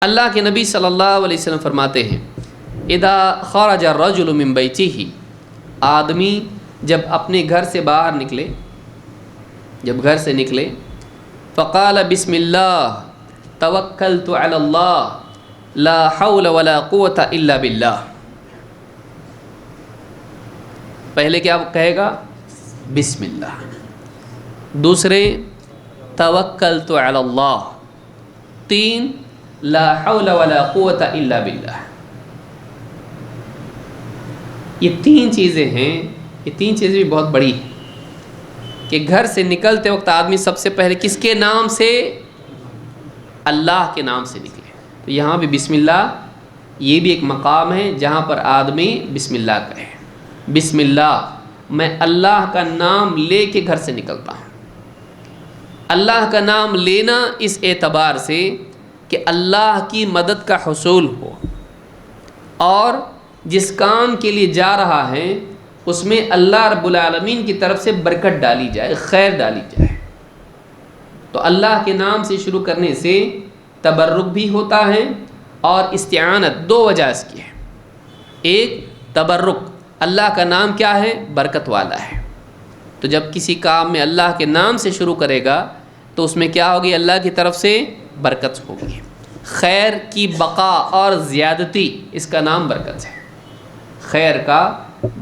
اللہ کے نبی صلی اللہ علیہ وسلم فرماتے ہیں اذا خرج الرجل من بیتہ، آدمی جب اپنے گھر سے باہر نکلے، جب گھر سے نکلے، فقال بسم اللہ توکلت علی اللہ لا حول ولا قوة الا باللہ، پہلے کیا کہے گا؟ بسم اللہ. دوسرے توکلت علی اللہ. تین لا حول ولا قوة الا باللہ. یہ تین چیزیں ہیں، یہ تین چیزیں بھی بہت بڑی ہیں کہ گھر سے نکلتے وقت آدمی سب سے پہلے کس کے نام سے؟ اللہ کے نام سے نکلے. تو یہاں بھی بسم اللہ، یہ بھی ایک مقام ہے جہاں پر آدمی بسم اللہ کہے. بسم اللہ، میں اللہ کا نام لے کے گھر سے نکلتا ہوں. اللہ کا نام لینا اس اعتبار سے کہ اللہ کی مدد کا حصول ہو، اور جس کام کے لیے جا رہا ہے اس میں اللہ رب العالمین کی طرف سے برکت ڈالی جائے، خیر ڈالی جائے. تو اللہ کے نام سے شروع کرنے سے تبرک بھی ہوتا ہے اور استعانت. دو وجہ اس کی ہے. ایک تبرک، اللہ کا نام کیا ہے؟ برکت والا ہے. تو جب کسی کام میں اللہ کے نام سے شروع کرے گا تو اس میں کیا ہوگی؟ اللہ کی طرف سے برکت ہوگی، خیر کی بقا اور زیادتی، اس کا نام برکت ہے. خیر کا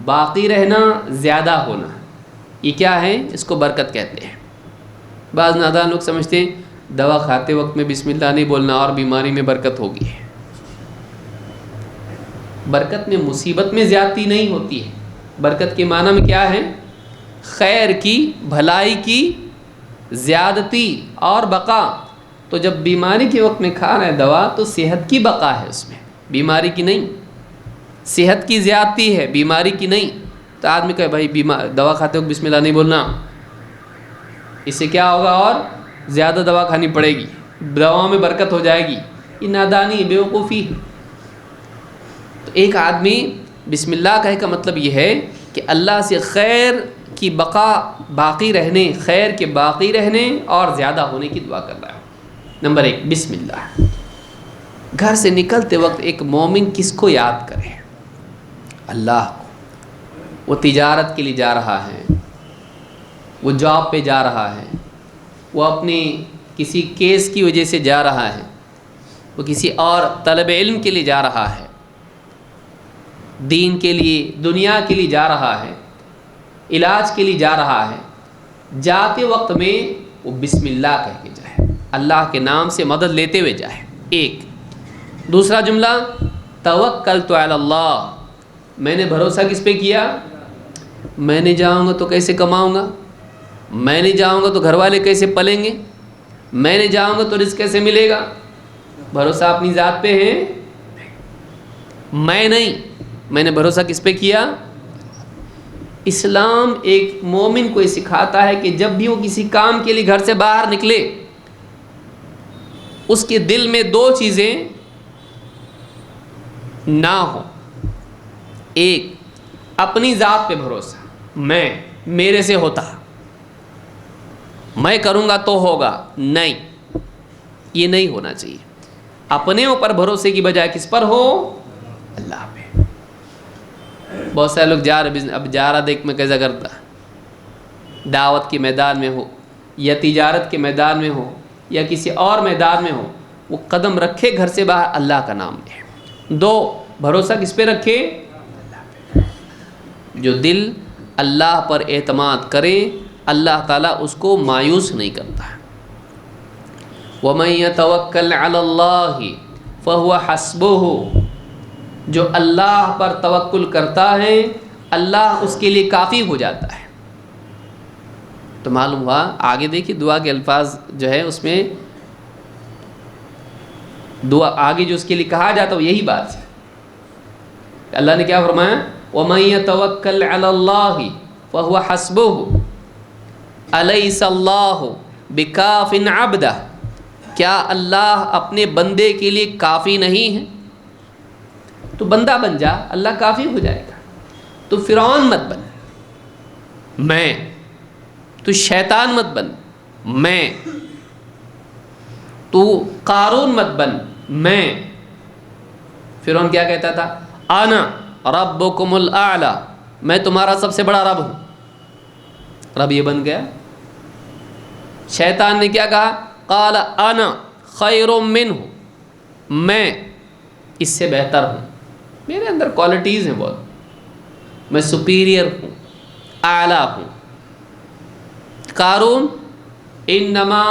باقی رہنا، زیادہ ہونا، یہ کیا ہے؟ اس کو برکت کہتے ہیں. بعض نادان لوگ سمجھتے ہیں دوا کھاتے وقت میں بسم اللہ نہیں بولنا اور بیماری میں برکت ہوگی. برکت میں، مصیبت میں زیادتی نہیں ہوتی ہے. برکت کے معنی میں کیا ہے؟ خیر کی، بھلائی کی زیادتی اور بقا. تو جب بیماری کے وقت میں کھا رہے ہیں دوا تو صحت کی بقا ہے اس میں، بیماری کی نہیں. صحت کی زیادتی ہے، بیماری کی نہیں. تو آدمی کہے بھائی دوا کھاتے وقت بسم اللہ نہیں بولنا، اس سے کیا ہوگا؟ اور زیادہ دوا کھانی پڑے گی، دوا میں برکت ہو جائے گی. یہ نادانی، بیوقوفی ہے. تو ایک آدمی بسم اللہ کہے کا مطلب یہ ہے کہ اللہ سے خیر کی بقا، باقی رہنے، خیر کے باقی رہنے اور زیادہ ہونے کی دعا کر رہا ہے. نمبر ایک بسم اللہ. گھر سے نکلتے وقت ایک مومن کس کو یاد کرے؟ اللہ کو. وہ تجارت کے لیے جا رہا ہے، وہ جاب پہ جا رہا ہے، وہ اپنی کسی کیس کی وجہ سے جا رہا ہے، وہ کسی اور طلب علم کے لیے جا رہا ہے، دین کے لیے، دنیا کے لیے جا رہا ہے، علاج کے لیے جا رہا ہے. جاتے وقت میں وہ بسم اللہ کہہ کے جائے، اللہ کے نام سے مدد لیتے ہوئے جائے. ایک. دوسرا جملہ توکلت علی اللہ، میں نے بھروسہ کس پہ کیا؟ میں نہیں جاؤں گا تو کیسے کماؤں گا، میں نہیں جاؤں گا تو گھر والے کیسے پلیں گے، میں نہیں جاؤں گا تو رزق کیسے ملے گا. بھروسہ اپنی ذات پہ ہے، میں نہیں، میں نے بھروسہ کس پہ کیا؟ اسلام ایک مومن کو یہ سکھاتا ہے کہ جب بھی وہ کسی کام کے لیے گھر سے باہر نکلے، اس کے دل میں دو چیزیں نہ ہو. ایک اپنی ذات پہ بھروسہ، میرے سے ہوتا، میں کروں گا تو ہوگا، نہیں، یہ نہیں ہونا چاہیے. اپنے اوپر بھروسے کی بجائے کس پر ہو؟ اللہ پہ. بہت سارے لوگ جا رہا دیکھ میں کیسا کرتا، دعوت کے میدان میں ہو یا تجارت کے میدان میں ہو یا کسی اور میدان میں ہو، وہ قدم رکھے گھر سے باہر اللہ کا نام لے. دو، بھروسہ کس پہ رکھے؟ اللہ پہ. جو دل اللہ پر اعتماد کرے اللہ تعالیٰ اس کو مایوس نہیں کرتا. وَمَن يَتَوَكَّلْ عَلَى اللَّهِ فَهُوَ حَسْبُهُ، جو اللہ پر توکل کرتا ہے اللہ اس کے لیے کافی ہو جاتا ہے. تو معلوم ہوا، آگے دیکھیے دعا کے الفاظ جو ہے اس میں دعا آگے جو اس کے لیے کہا جاتا ہے وہ یہی بات ہے. اللہ نے کیا فرمایا؟ وَمَن يَتَوَكَّلْ عَلَى اللَّهِ فَهُوَ حَسْبُهُ أَلَيْسَ اللَّهُ بِكَافٍ عَبْدَهُ، کیا اللہ اپنے بندے کے لیے کافی نہیں ہے؟ تو بندہ بن جا، اللہ کافی ہو جائے گا. تو فرعون مت بن، میں. تو شیطان مت بن، میں. تو قارون مت بن، میں. فرعون کیا کہتا تھا؟ انا ربکم الاعلی، میں تمہارا سب سے بڑا رب ہوں. رب یہ بن گیا. شیطان نے کیا کہا؟ قال انا خیر منہ، میں اس سے بہتر ہوں، میرے اندر کوالٹیز ہیں بہت، میں سپیریئر ہوں، اعلیٰ ہوں. قارون انما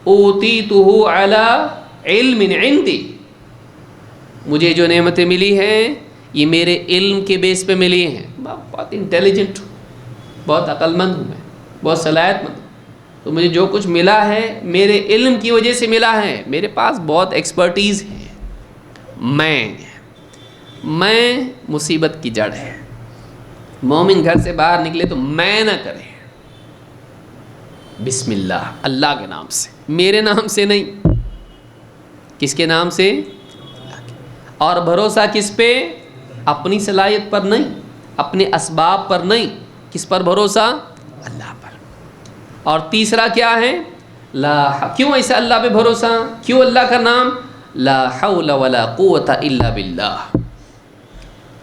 اوتیتہ علی علم عندی، مجھے جو نعمتیں ملی ہیں یہ میرے علم کے بیس پہ ملی ہیں. بہت انٹیلیجنٹ ہوں، بہت عقل مند ہوں، میں بہت صلاحیت مند ہوں، تو مجھے جو کچھ ملا ہے میرے علم کی وجہ سے ملا ہے، میرے پاس بہت ایکسپرٹیز ہے. میں مصیبت کی جڑ ہے. مومن گھر سے باہر نکلے تو میں نہ کرے، بسم اللہ، اللہ کے نام سے، میرے نام سے نہیں. کس کے نام سے؟ اور بھروسہ کس پہ؟ اپنی صلاحیت پر نہیں، اپنے اسباب پر نہیں. کس پر بھروسہ؟ اللہ پر. اور تیسرا کیا ہے؟ کیوں ایسا اللہ پہ بھروسہ؟ کیوں اللہ کا نام؟ لا حول ولا قوت الا باللہ،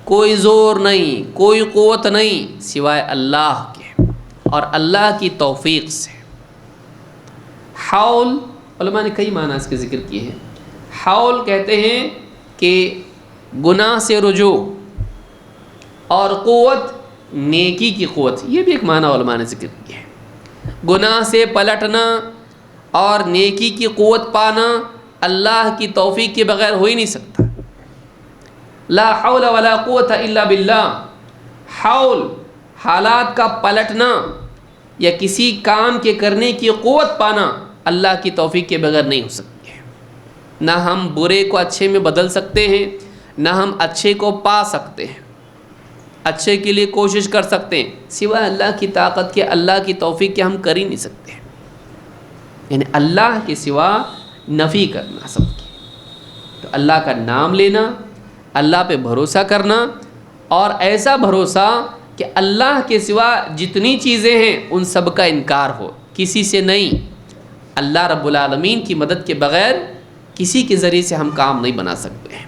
کوئی زور نہیں، کوئی قوت نہیں سوائے اللہ کے اور اللہ کی توفیق سے. حول، علماء نے کئی معنی اس کے ذکر کیے ہیں. حول کہتے ہیں کہ گناہ سے رجوع، اور قوت نیکی کی قوت، یہ بھی ایک معنی علماء نے ذکر کیا ہے. گناہ سے پلٹنا اور نیکی کی قوت پانا اللہ کی توفیق کے بغیر ہو ہی نہیں سکتا. لا حول ولا قوت الا باللہ. حول حالات کا پلٹنا یا کسی کام کے کرنے کی قوت پانا اللہ کی توفیق کے بغیر نہیں ہو سکتی ہے. نہ ہم برے کو اچھے میں بدل سکتے ہیں، نہ ہم اچھے کو پا سکتے ہیں، اچھے کے لیے کوشش کر سکتے ہیں، سوائے اللہ کی طاقت کے، اللہ کی توفیق کے ہم کر ہی نہیں سکتے. یعنی اللہ کے سوا نفی کرنا سب کی. تو اللہ کا نام لینا، اللہ پہ بھروسہ کرنا، اور ایسا بھروسہ کہ اللہ کے سوا جتنی چیزیں ہیں ان سب کا انکار ہو، کسی سے نہیں. اللہ رب العالمین کی مدد کے بغیر کسی کے ذریعے سے ہم کام نہیں بنا سکتے ہیں.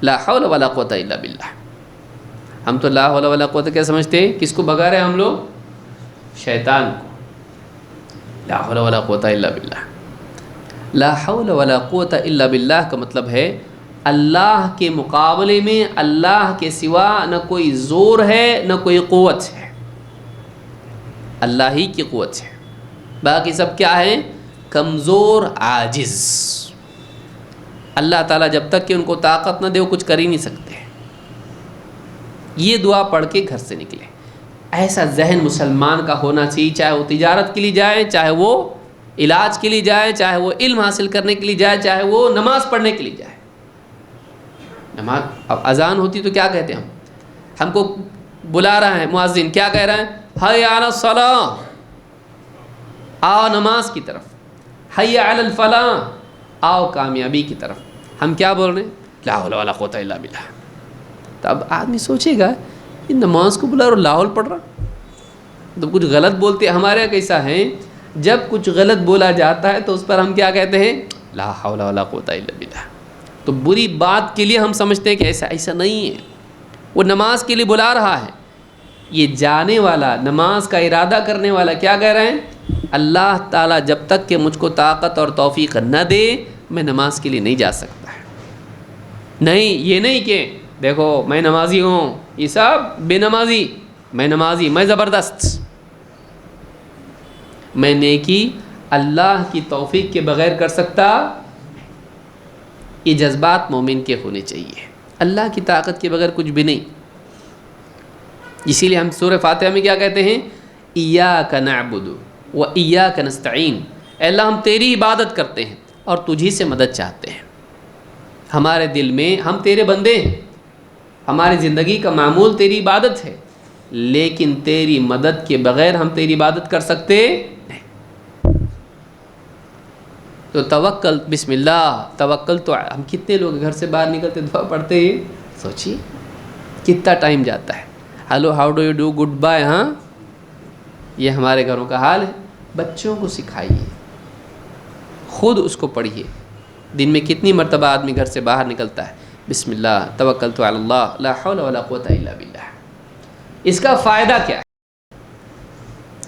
لا حول ولا قوت الا باللہ. ہم تو لا حول ولا قوت کیا سمجھتے ہیں؟ کس کو بگا رہے ہیں ہم لوگ؟ شیطان کو. لا حول ولا قوت الا باللہ. لا حول ولا قوت الا باللہ کا مطلب ہے اللہ کے مقابلے میں اللہ کے سوا نہ کوئی زور ہے نہ کوئی قوت ہے، اللہ ہی کی قوت ہے. باقی سب کیا ہے؟ کمزور، عاجز. اللہ تعالیٰ جب تک کہ ان کو طاقت نہ دے وہ کچھ کر ہی نہیں سکتے. یہ دعا پڑھ کے گھر سے نکلے. ایسا ذہن مسلمان کا ہونا چاہیے، چاہے وہ تجارت کے لیے جائے، چاہے وہ علاج کے لیے جائے، چاہے وہ علم حاصل کرنے کے لیے جائے، چاہے وہ نماز پڑھنے کے لیے جائے. نماز، اب اذان ہوتی تو کیا کہتے ہیں ہم کو بلا رہا ہے مؤذن، کیا کہہ رہا ہے؟ حی علی الصلاۃ، آؤ نماز کی طرف. حی علی الفلاح، آؤ کامیابی کی طرف. ہم کیا بول رہے ہیں؟ لا حول ولا قوت الا باللہ. تو اب آدمی سوچے گا یہ نماز کو بلا اور لاہور پڑھ رہا، تو کچھ غلط بولتے. ہمارے یہاں کیسا ہے، جب کچھ غلط بولا جاتا ہے تو اس پر ہم کیا کہتے ہیں؟ لا حول ولا قوت الا باللہ. تو بری بات کے لیے ہم سمجھتے ہیں کہ ایسا نہیں ہے. وہ نماز کے لیے بلا رہا ہے. یہ جانے والا، نماز کا ارادہ کرنے والا کیا کہہ رہے ہیں؟ اللہ تعالیٰ جب تک کہ مجھ کو طاقت اور توفیق نہ دے میں نماز کے لیے نہیں جا سکتا ہے. نہیں، یہ نہیں کہ دیکھو میں نمازی ہوں، یہ سب بے نمازی، میں نمازی، میں زبردست. میں نیکی اللہ کی توفیق کے بغیر کر سکتا. یہ جذبات مومن کے ہونے چاہیے، اللہ کی طاقت کے بغیر کچھ بھی نہیں. اسی لیے ہم سورہ فاتحہ میں کیا کہتے ہیں؟ ایاک نعبد و ایاک نستعین. اے اللہ ہم تیری عبادت کرتے ہیں اور تجھی سے مدد چاہتے ہیں. ہمارے دل میں ہم تیرے بندے ہیں، ہماری زندگی کا معمول تیری عبادت ہے، لیکن تیری مدد کے بغیر ہم تیری عبادت کر سکتے نہیں. تو توکل، بسم اللہ توکل. تو ہم کتنے لوگ گھر سے باہر نکلتے دعا پڑھتے ہیں، سوچیے کتنا ٹائم جاتا ہے. Hello, how do you do, good bye. ہاں، یہ ہمارے گھروں کا حال ہے. بچوں کو سکھائیے، خود اس کو پڑھیے. دن میں کتنی مرتبہ آدمی گھر سے باہر نکلتا ہے؟ بسم اللہ توکلت علی اللہ لا حول ولا قوت الا باللہ. اس کا فائدہ کیا ہے؟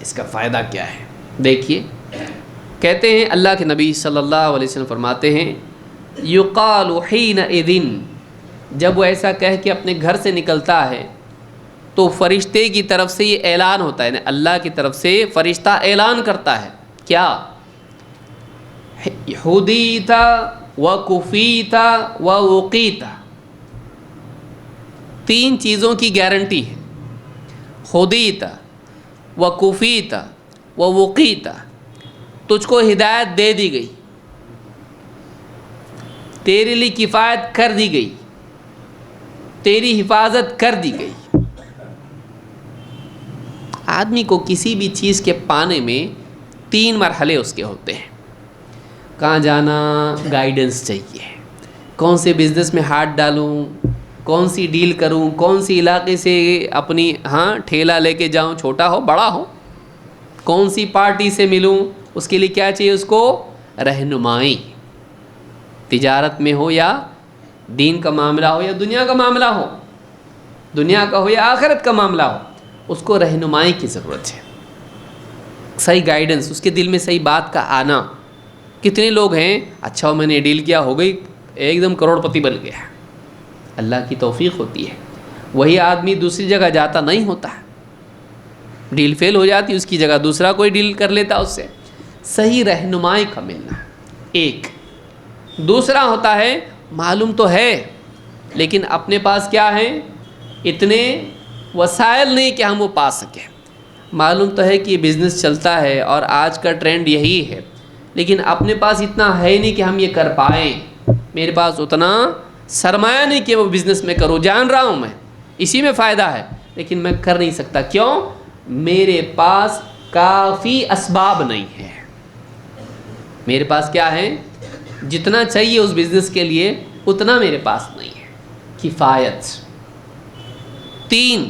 اس کا فائدہ کیا ہے؟ دیکھیے، کہتے ہیں اللہ کے نبی صلی اللہ علیہ وسلم فرماتے ہیں یقال حینئذ، جب وہ ایسا کہہ کے اپنے گھر سے نکلتا ہے تو فرشتے کی طرف سے یہ اعلان ہوتا ہے، یعنی اللہ کی طرف سے فرشتہ اعلان کرتا ہے کیا؟ ہدیت وکفیت ووقیت. 3 چیزوں کی گارنٹی ہے. ہدیت وکفیت ووقیت، تجھ کو ہدایت دے دی گئی، تیرے لیے کفایت کر دی گئی، تیری حفاظت کر دی گئی. آدمی کو کسی بھی چیز کے پانے میں 3 مرحلے اس کے ہوتے ہیں. کہاں جانا، گائیڈنس چاہیے. کون سے بزنس میں ہاتھ ڈالوں، کون سی ڈیل کروں، کون سی علاقے سے اپنی ٹھیلا لے کے جاؤں، چھوٹا ہو بڑا ہو، کون سی پارٹی سے ملوں، اس کے لیے کیا چاہیے اس کو؟ رہنمائی. تجارت میں ہو یا دین کا معاملہ ہو یا دنیا کا معاملہ ہو، دنیا کا ہو یا آخرت کا معاملہ ہو، اس کو رہنمائی کی ضرورت ہے. صحیح گائیڈنس، اس کے دل میں صحیح بات کا آنا. کتنے لوگ ہیں اچھا میں نے ڈیل کیا، ہو گئی ایک دم کروڑ پتی بن گیا. اللہ کی توفیق ہوتی ہے. وہی آدمی دوسری جگہ جاتا نہیں ہوتا، ڈیل فیل ہو جاتی، اس کی جگہ دوسرا کوئی ڈیل کر لیتا اس سے. صحیح رہنمائی کا ملنا ایک. دوسرا ہوتا ہے معلوم تو ہے لیکن اپنے پاس کیا ہے، اتنے وسائل نہیں کہ ہم وہ پا سکیں. معلوم تو ہے کہ یہ بزنس چلتا ہے اور آج کا ٹرینڈ یہی ہے، لیکن اپنے پاس اتنا ہے نہیں کہ ہم یہ کر پائیں. میرے پاس اتنا سرمایہ نہیں کہ وہ بزنس میں کروں. جان رہا ہوں میں اسی میں فائدہ ہے لیکن میں کر نہیں سکتا. کیوں؟ میرے پاس کافی اسباب نہیں ہے. میرے پاس کیا ہے؟ جتنا چاہیے اس بزنس کے لیے اتنا میرے پاس نہیں ہے. کفایت. 3،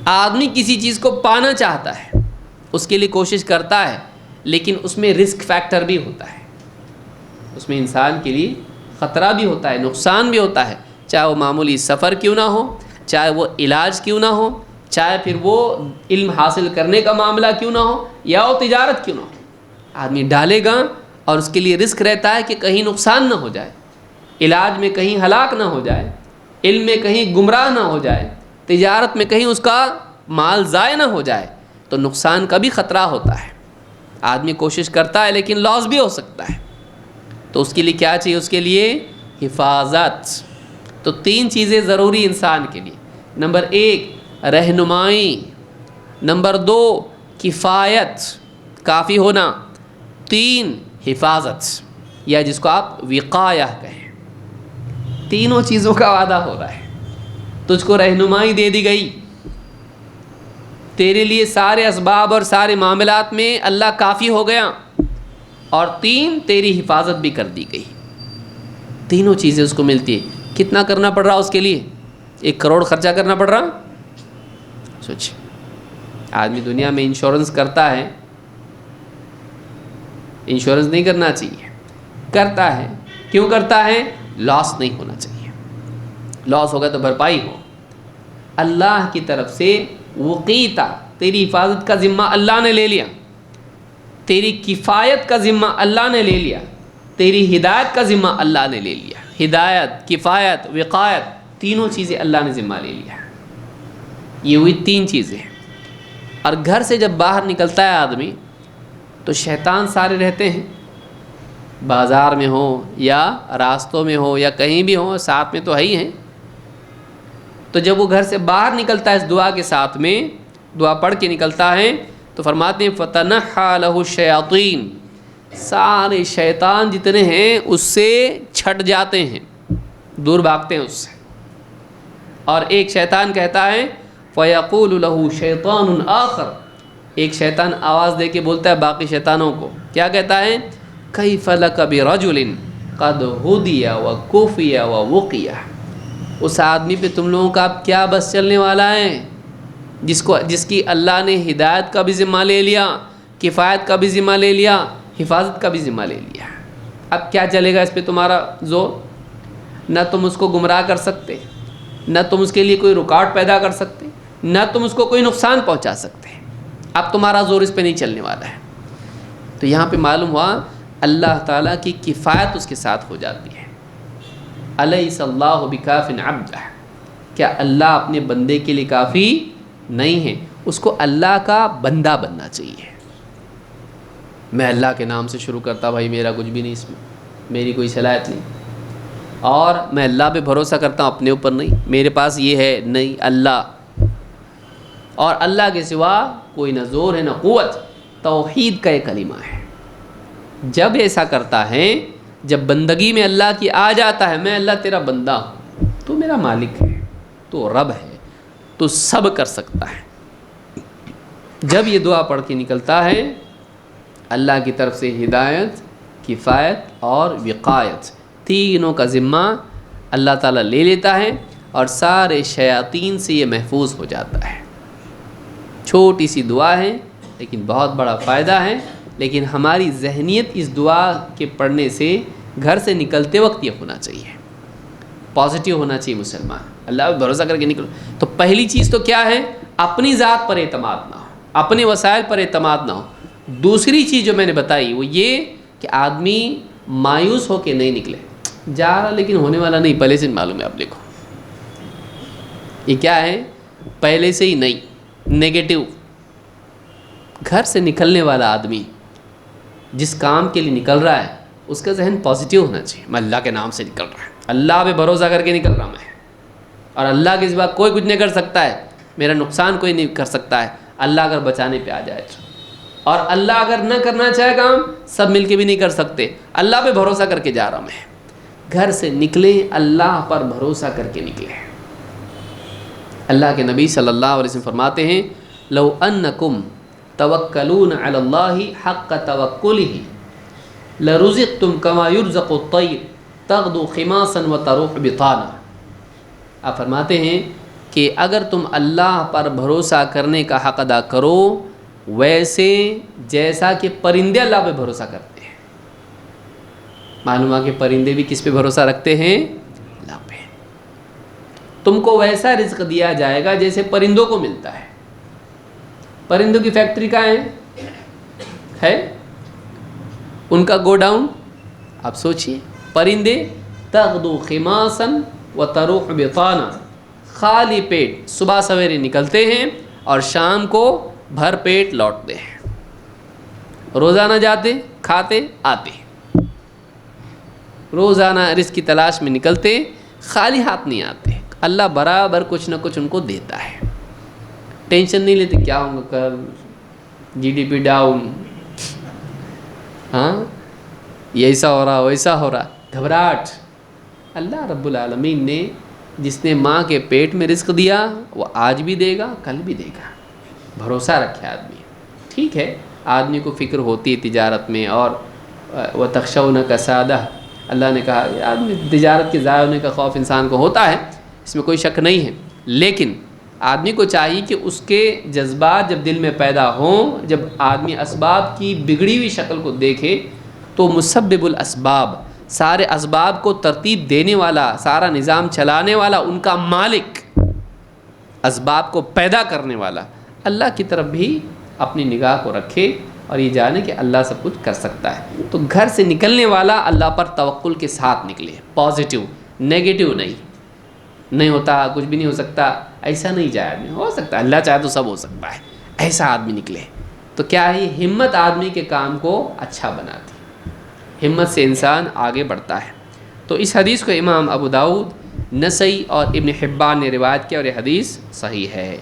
آدمی کسی چیز کو پانا چاہتا ہے، اس کے لیے کوشش کرتا ہے، لیکن اس میں رسک فیکٹر بھی ہوتا ہے. اس میں انسان کے لیے خطرہ بھی ہوتا ہے، نقصان بھی ہوتا ہے، چاہے وہ معمولی سفر کیوں نہ ہو، چاہے وہ علاج کیوں نہ ہو، چاہے پھر وہ علم حاصل کرنے کا معاملہ کیوں نہ ہو، یا وہ تجارت کیوں نہ ہو. آدمی ڈالے گا اور اس کے لیے رسک رہتا ہے کہ کہیں نقصان نہ ہو جائے، علاج میں کہیں ہلاک نہ ہو جائے، علم میں کہیں گمراہ نہ ہو جائے، تجارت میں کہیں اس کا مال ضائع نہ ہو جائے. تو نقصان کا بھی خطرہ ہوتا ہے. آدمی کوشش کرتا ہے لیکن لاس بھی ہو سکتا ہے. تو اس کے لیے کیا چاہیے؟ اس کے لیے حفاظت. تو 3 چیزیں ضروری انسان کے لیے. نمبر 1 رہنمائی، نمبر 2 کفایت کافی ہونا، 3 حفاظت یا جس کو آپ وقایہ کہیں. تینوں چیزوں کا وعدہ ہو رہا ہے. تجھ کو رہنمائی دے دی گئی، تیرے لیے سارے اسباب اور سارے معاملات میں اللہ کافی ہو گیا، اور 3 تیری حفاظت بھی کر دی گئی. تینوں چیزیں اس کو ملتی ہے. کتنا کرنا پڑ رہا اس کے لیے؟ 1 کروڑ خرچہ کرنا پڑ رہا. سوچ، آدمی دنیا میں انشورنس کرتا ہے، انشورنس نہیں کرنا چاہیے، کرتا ہے. کیوں کرتا ہے؟ لاس نہیں ہونا چاہیے. لاس ہوگا تو بھرپائی ہو. اللہ کی طرف سے وقیتا، تیری حفاظت کا ذمہ اللہ نے لے لیا، تیری کفایت کا ذمہ اللہ نے لے لیا، تیری ہدایت کا ذمہ اللہ نے لے لیا. ہدایت، کفایت، وقایت، تینوں چیزیں اللہ نے ذمہ لے لیا. یہ ہوئی 3 چیزیں. اور گھر سے جب باہر نکلتا ہے آدمی تو شیطان سارے رہتے ہیں، بازار میں ہو یا راستوں میں ہو یا کہیں بھی ہو، ساتھ میں تو ہے ہی ہیں. تو جب وہ گھر سے باہر نکلتا ہے اس دعا کے ساتھ میں، دعا پڑھ کے نکلتا ہے، تو فرماتے ہیں فَتَنَحَّى لَهُ الشَّيَاطِينُ، سارے شیطان جتنے ہیں اس سے چھٹ جاتے ہیں، دور بھاگتے ہیں اس سے. اور ایک شیطان کہتا ہے فَيَقُولُ لَهُ شَيْطَانٌ آخر، ایک شیطان آواز دے کے بولتا ہے باقی شیطانوں کو. کیا کہتا ہے؟ كَيْفَ لَكَ بِرَجُلٍ قَدْ هُدِيَ وَكُفِيَ وَوُقِيَ، اس آدمی پہ تم لوگوں کا کیا بس چلنے والا ہے جس کی اللہ نے ہدایت کا بھی ذمہ لے لیا، کفایت کا بھی ذمہ لے لیا، حفاظت کا بھی ذمہ لے لیا. اب کیا چلے گا اس پہ تمہارا زور؟ نہ تم اس کو گمراہ کر سکتے، نہ تم اس کے لیے کوئی رکاوٹ پیدا کر سکتے، نہ تم اس کو کوئی نقصان پہنچا سکتے۔ اب تمہارا زور اس پہ نہیں چلنے والا ہے۔ تو یہاں پہ معلوم ہوا اللہ تعالیٰ کی کفایت اس کے ساتھ ہو جاتی ہے۔ الیس اللہ بکاف عبدہ، کیا اللہ اپنے بندے کے لیے کافی نہیں ہے؟ اس کو اللہ کا بندہ بننا چاہیے۔ میں اللہ کے نام سے شروع کرتا، بھائی میرا کچھ بھی نہیں اس میں، میری کوئی صلاحیت نہیں، اور میں اللہ پہ بھروسہ کرتا ہوں، اپنے اوپر نہیں، میرے پاس یہ ہے نہیں، اللہ، اور اللہ کے سوا کوئی نہ زور ہے نہ قوت۔ توحید کا یہ کلمہ ہے۔ جب ایسا کرتا ہے، جب بندگی میں اللہ کی آ جاتا ہے، میں اللہ تیرا بندہ ہوں، تو میرا مالک ہے، تو رب ہے، تو سب کر سکتا ہے۔ جب یہ دعا پڑھ کے نکلتا ہے، اللہ کی طرف سے ہدایت، کفایت اور وقایت، تینوں کا ذمہ اللہ تعالیٰ لے لیتا ہے، اور سارے شیاطین سے یہ محفوظ ہو جاتا ہے۔ چھوٹی سی دعا ہے لیکن بہت بڑا فائدہ ہے۔ لیکن ہماری ذہنیت اس دعا کے پڑھنے سے گھر سے نکلتے وقت یہ ہونا چاہیے، پازیٹیو ہونا چاہیے مسلمان، اللہ پہ بھروسہ کر کے نکلو۔ تو پہلی چیز تو کیا ہے؟ اپنی ذات پر اعتماد نہ ہو، اپنے وسائل پر اعتماد نہ ہو۔ دوسری چیز جو میں نے بتائی وہ یہ کہ آدمی مایوس ہو کے نہیں نکلے، جا رہا لیکن ہونے والا نہیں، پہلے سے معلوم ہے۔ آپ دیکھو یہ کیا ہے؟ پہلے سے ہی نہیں، نیگیٹو۔ گھر سے نکلنے والا آدمی جس کام کے لیے نکل رہا ہے، اس کا ذہن پازیٹیو ہونا چاہیے۔ میں اللہ کے نام سے نکل رہا ہے، اللہ پہ بھروسہ کر کے نکل رہا میں، اور اللہ کے سوا کوئی کچھ نہیں کر سکتا ہے، میرا نقصان کوئی نہیں کر سکتا ہے، اللہ اگر بچانے پہ آ جائے تو، اور اللہ اگر نہ کرنا چاہے کام، سب مل کے بھی نہیں کر سکتے، اللہ پہ بھروسہ کر کے جا رہا میں۔ گھر سے نکلیں، اللہ پر بھروسہ کر کے نکلیں۔ اللہ کے نبی صلی اللہ علیہ وسلم فرماتے ہیں، لو انکم توکلون علی اللہ حق توکلہ لرزقتم کما یرزق الطیر تغدو خماصا وتروح بطانا۔ آپ فرماتے ہیں کہ اگر تم اللہ پر بھروسہ کرنے کا حق ادا کرو ویسے جیسا کہ پرندے اللہ پہ بھروسہ کرتے ہیں۔ معلوم ہے کہ پرندے بھی کس پہ بھروسہ رکھتے ہیں؟ اللہ پہ۔ تم کو ویسا رزق دیا جائے گا جیسے پرندوں کو ملتا ہے۔ پرندوں کی فیکٹری کہاں ہے؟ ان کا گو ڈاؤن۔ آپ سوچئے، پرندے تغدو خماصا وتروح بطانا، خالی پیٹ صبح سویرے نکلتے ہیں اور شام کو بھر پیٹ لوٹتے ہیں، روزانہ جاتے کھاتے آتے، روزانہ رزق کی تلاش میں نکلتے، خالی ہاتھ نہیں آتے۔ اللہ برابر کچھ نہ کچھ ان کو دیتا ہے۔ ٹینشن نہیں لیتے کیا ہوگا کل، جی ڈی پی ڈاؤن، ہاں یہ ایسا ہو رہا ویسا ہو رہا، گھبراہٹ۔ اللہ رب العالمین نے جس نے ماں کے پیٹ میں رزق دیا وہ آج بھی دے گا، کل بھی دے گا۔ بھروسہ رکھے آدمی۔ ٹھیک ہے آدمی کو فکر ہوتی ہے تجارت میں، اور وَتَخْشَوْنَ كَسَادَهْ، اللہ نے کہا کہ آدمی تجارت کے ضائع ہونے کا خوف انسان کو ہوتا ہے، اس میں کوئی شک نہیں ہے، لیکن آدمی کو چاہیے کہ اس کے جذبات جب دل میں پیدا ہوں، جب آدمی اسباب کی بگڑی ہوئی شکل کو دیکھے تو مسبب الاسباب، سارے اسباب کو ترتیب دینے والا، سارا نظام چلانے والا، ان کا مالک، اسباب کو پیدا کرنے والا اللہ کی طرف بھی اپنی نگاہ کو رکھے، اور یہ جانے کہ اللہ سب کچھ کر سکتا ہے۔ تو گھر سے نکلنے والا اللہ پر توکل کے ساتھ نکلے، پازیٹیو، نیگیٹو نہیں ہوتا، کچھ بھی نہیں ہو سکتا، ایسا نہیں جائے آدمی، ہو سکتا ہے اللہ چاہے تو سب ہو سکتا ہے، ایسا آدمی نکلے تو کیا ہے؟ ہمت آدمی کے کام کو اچھا بناتی، ہمت سے انسان آگے بڑھتا ہے۔ تو اس حدیث کو امام ابو داؤد، نسائی اور ابن حبان نے روایت کیا، اور یہ حدیث صحیح ہے۔